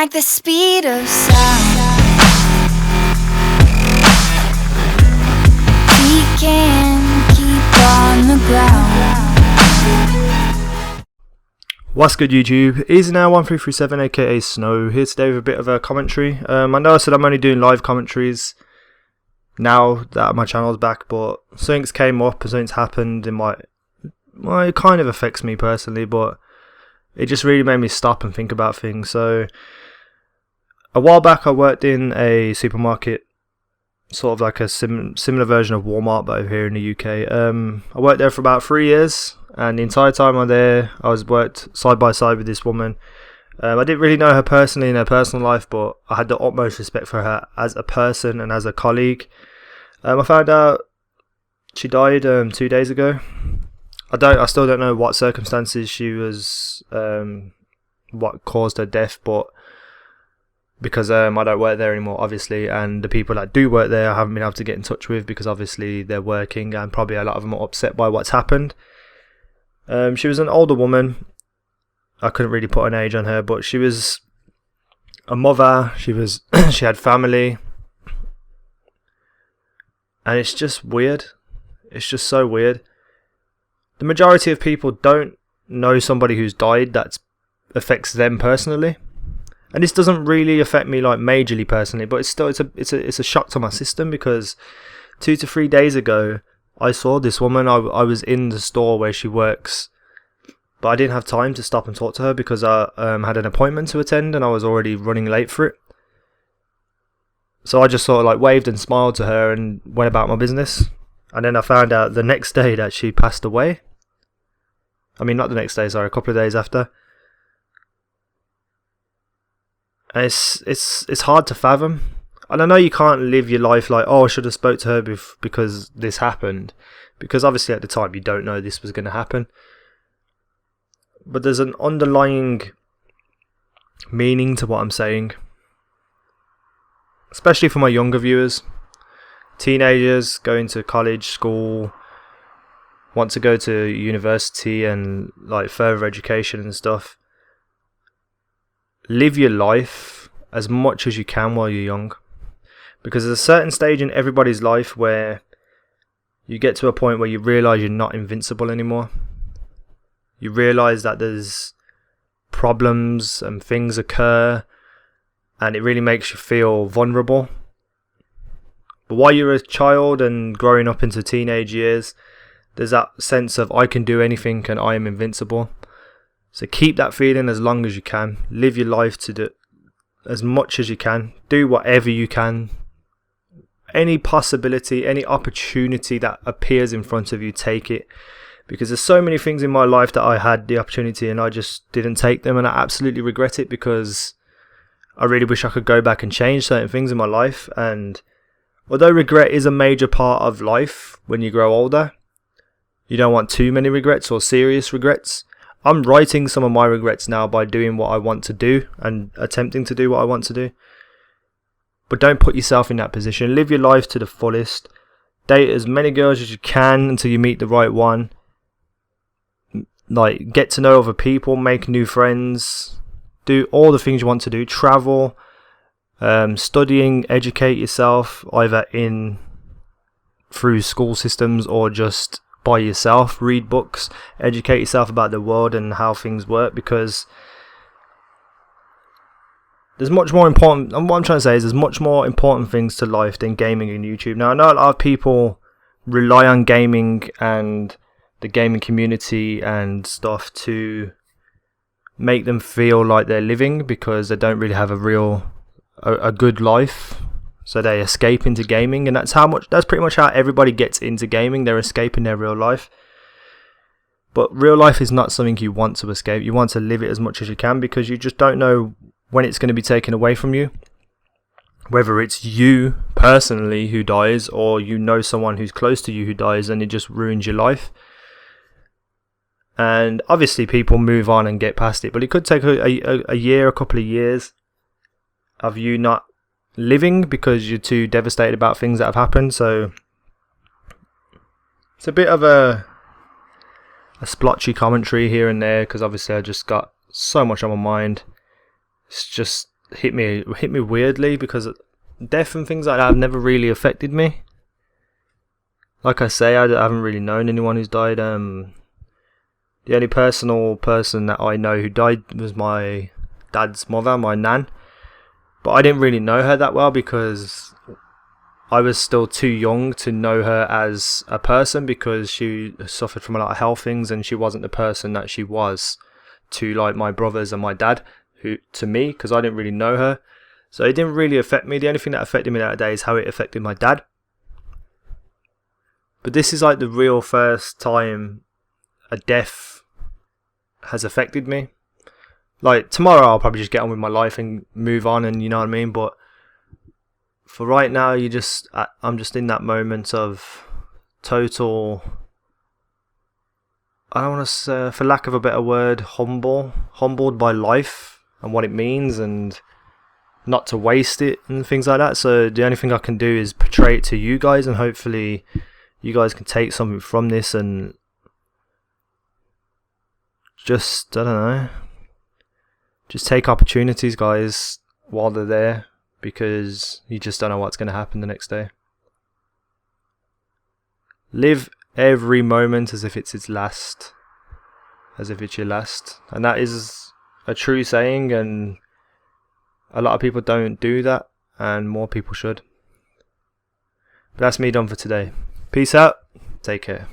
like the speed of sound. We can keep on the ground. What's good, YouTube? Easy Now 1337 aka Snow here today with a bit of a commentary. I know I said I'm only doing live commentaries now that my channel's back, but something's came up and something's happened in my... Well, it kind of affects me personally, but it just really made me stop and think about things. So a while back I worked in a supermarket, sort of like a similar version of Walmart but over here in the UK. I worked there for about 3 years, and the entire time I'm there I was worked side by side with this woman. I didn't really know her personally in her personal life, but I had the utmost respect for her as a person and as a colleague. I found out she died 2 days ago. I still don't know what circumstances she was, what caused her death, but because I don't work there anymore, obviously, and the people that do work there I haven't been able to get in touch with because obviously they're working and probably a lot of them are upset by what's happened. She was an older woman. I couldn't really put an age on her, but she was a mother. She had family, and it's just weird. It's just so weird. The majority of people don't know somebody who's died that affects them personally, and this doesn't really affect me like majorly personally, but it's a shock to my system because 2 to 3 days ago I saw this woman. I was in the store where she works, but I didn't have time to stop and talk to her because I had an appointment to attend and I was already running late for it. So I just sort of like waved and smiled to her and went about my business. And then I found out the next day that she passed away. I mean, not the next day, sorry, a couple of days after. And it's hard to fathom. And I know you can't live your life like, oh, I should have spoke to her because this happened. Because obviously at the time you don't know this was going to happen. But there's an underlying meaning to what I'm saying. Especially for my younger viewers. Teenagers going to college, school, want to go to university and like further education and stuff. Live your life as much as you can while you're young. Because there's a certain stage in everybody's life where you get to a point where you realise you're not invincible anymore. You realise that there's problems and things occur, and it really makes you feel vulnerable. But while you're a child and growing up into teenage years, there's that sense of I can do anything and I am invincible. So keep that feeling as long as you can. Live your life as much as you can. Do whatever you can. Any possibility, any opportunity that appears in front of you, take it. Because there's so many things in my life that I had the opportunity and I just didn't take them, and I absolutely regret it because I really wish I could go back and change certain things in my life. And although regret is a major part of life when you grow older, you don't want too many regrets or serious regrets. I'm righting some of my regrets now by doing what I want to do and attempting to do what I want to do. But don't put yourself in that position. Live your life to the fullest. Date as many girls as you can until you meet the right one. Like, get to know other people, make new friends, do all the things you want to do. Travel, studying, educate yourself either through school systems or just by yourself. Read books, educate yourself about the world and how things work, because there's much more important, and what I'm trying to say is there's much more important things to life than gaming and YouTube. Now I know a lot of people rely on gaming and the gaming community and stuff to make them feel like they're living because they don't really have a good life. So they escape into gaming, and that's pretty much how everybody gets into gaming. They're escaping their real life. But real life is not something you want to escape. You want to live it as much as you can because you just don't know when it's going to be taken away from you. Whether it's you personally who dies or you know someone who's close to you who dies, and it just ruins your life. And obviously people move on and get past it, but it could take a year, a couple of years of you not living because you're too devastated about things that have happened. So it's a bit of a splotchy commentary here and there because obviously I just got so much on my mind. It's just hit me weirdly, because death and things like that have never really affected me. Like I say, I haven't really known anyone who's died. The only person that I know who died was my dad's mother, my nan. But I didn't really know her that well because I was still too young to know her as a person, because she suffered from a lot of health things and she wasn't the person that she was to like my brothers and my dad, who to me, because I didn't really know her. So it didn't really affect me. The only thing that affected me that day is how it affected my dad. But this is like the real first time a death has affected me. Like tomorrow I'll probably just get on with my life and move on, and you know what I mean. But for right now, I'm just in that moment of total, I don't want to say, for lack of a better word, humbled by life and what it means, and not to waste it and things like that. So the only thing I can do is portray it to you guys, and hopefully you guys can take something from this and just, I don't know, just take opportunities, guys, while they're there, because you just don't know what's going to happen the next day. Live every moment as if it's its last, as if it's your last. And that is a true saying, and a lot of people don't do that, and more people should. But that's me done for today. Peace out. Take care.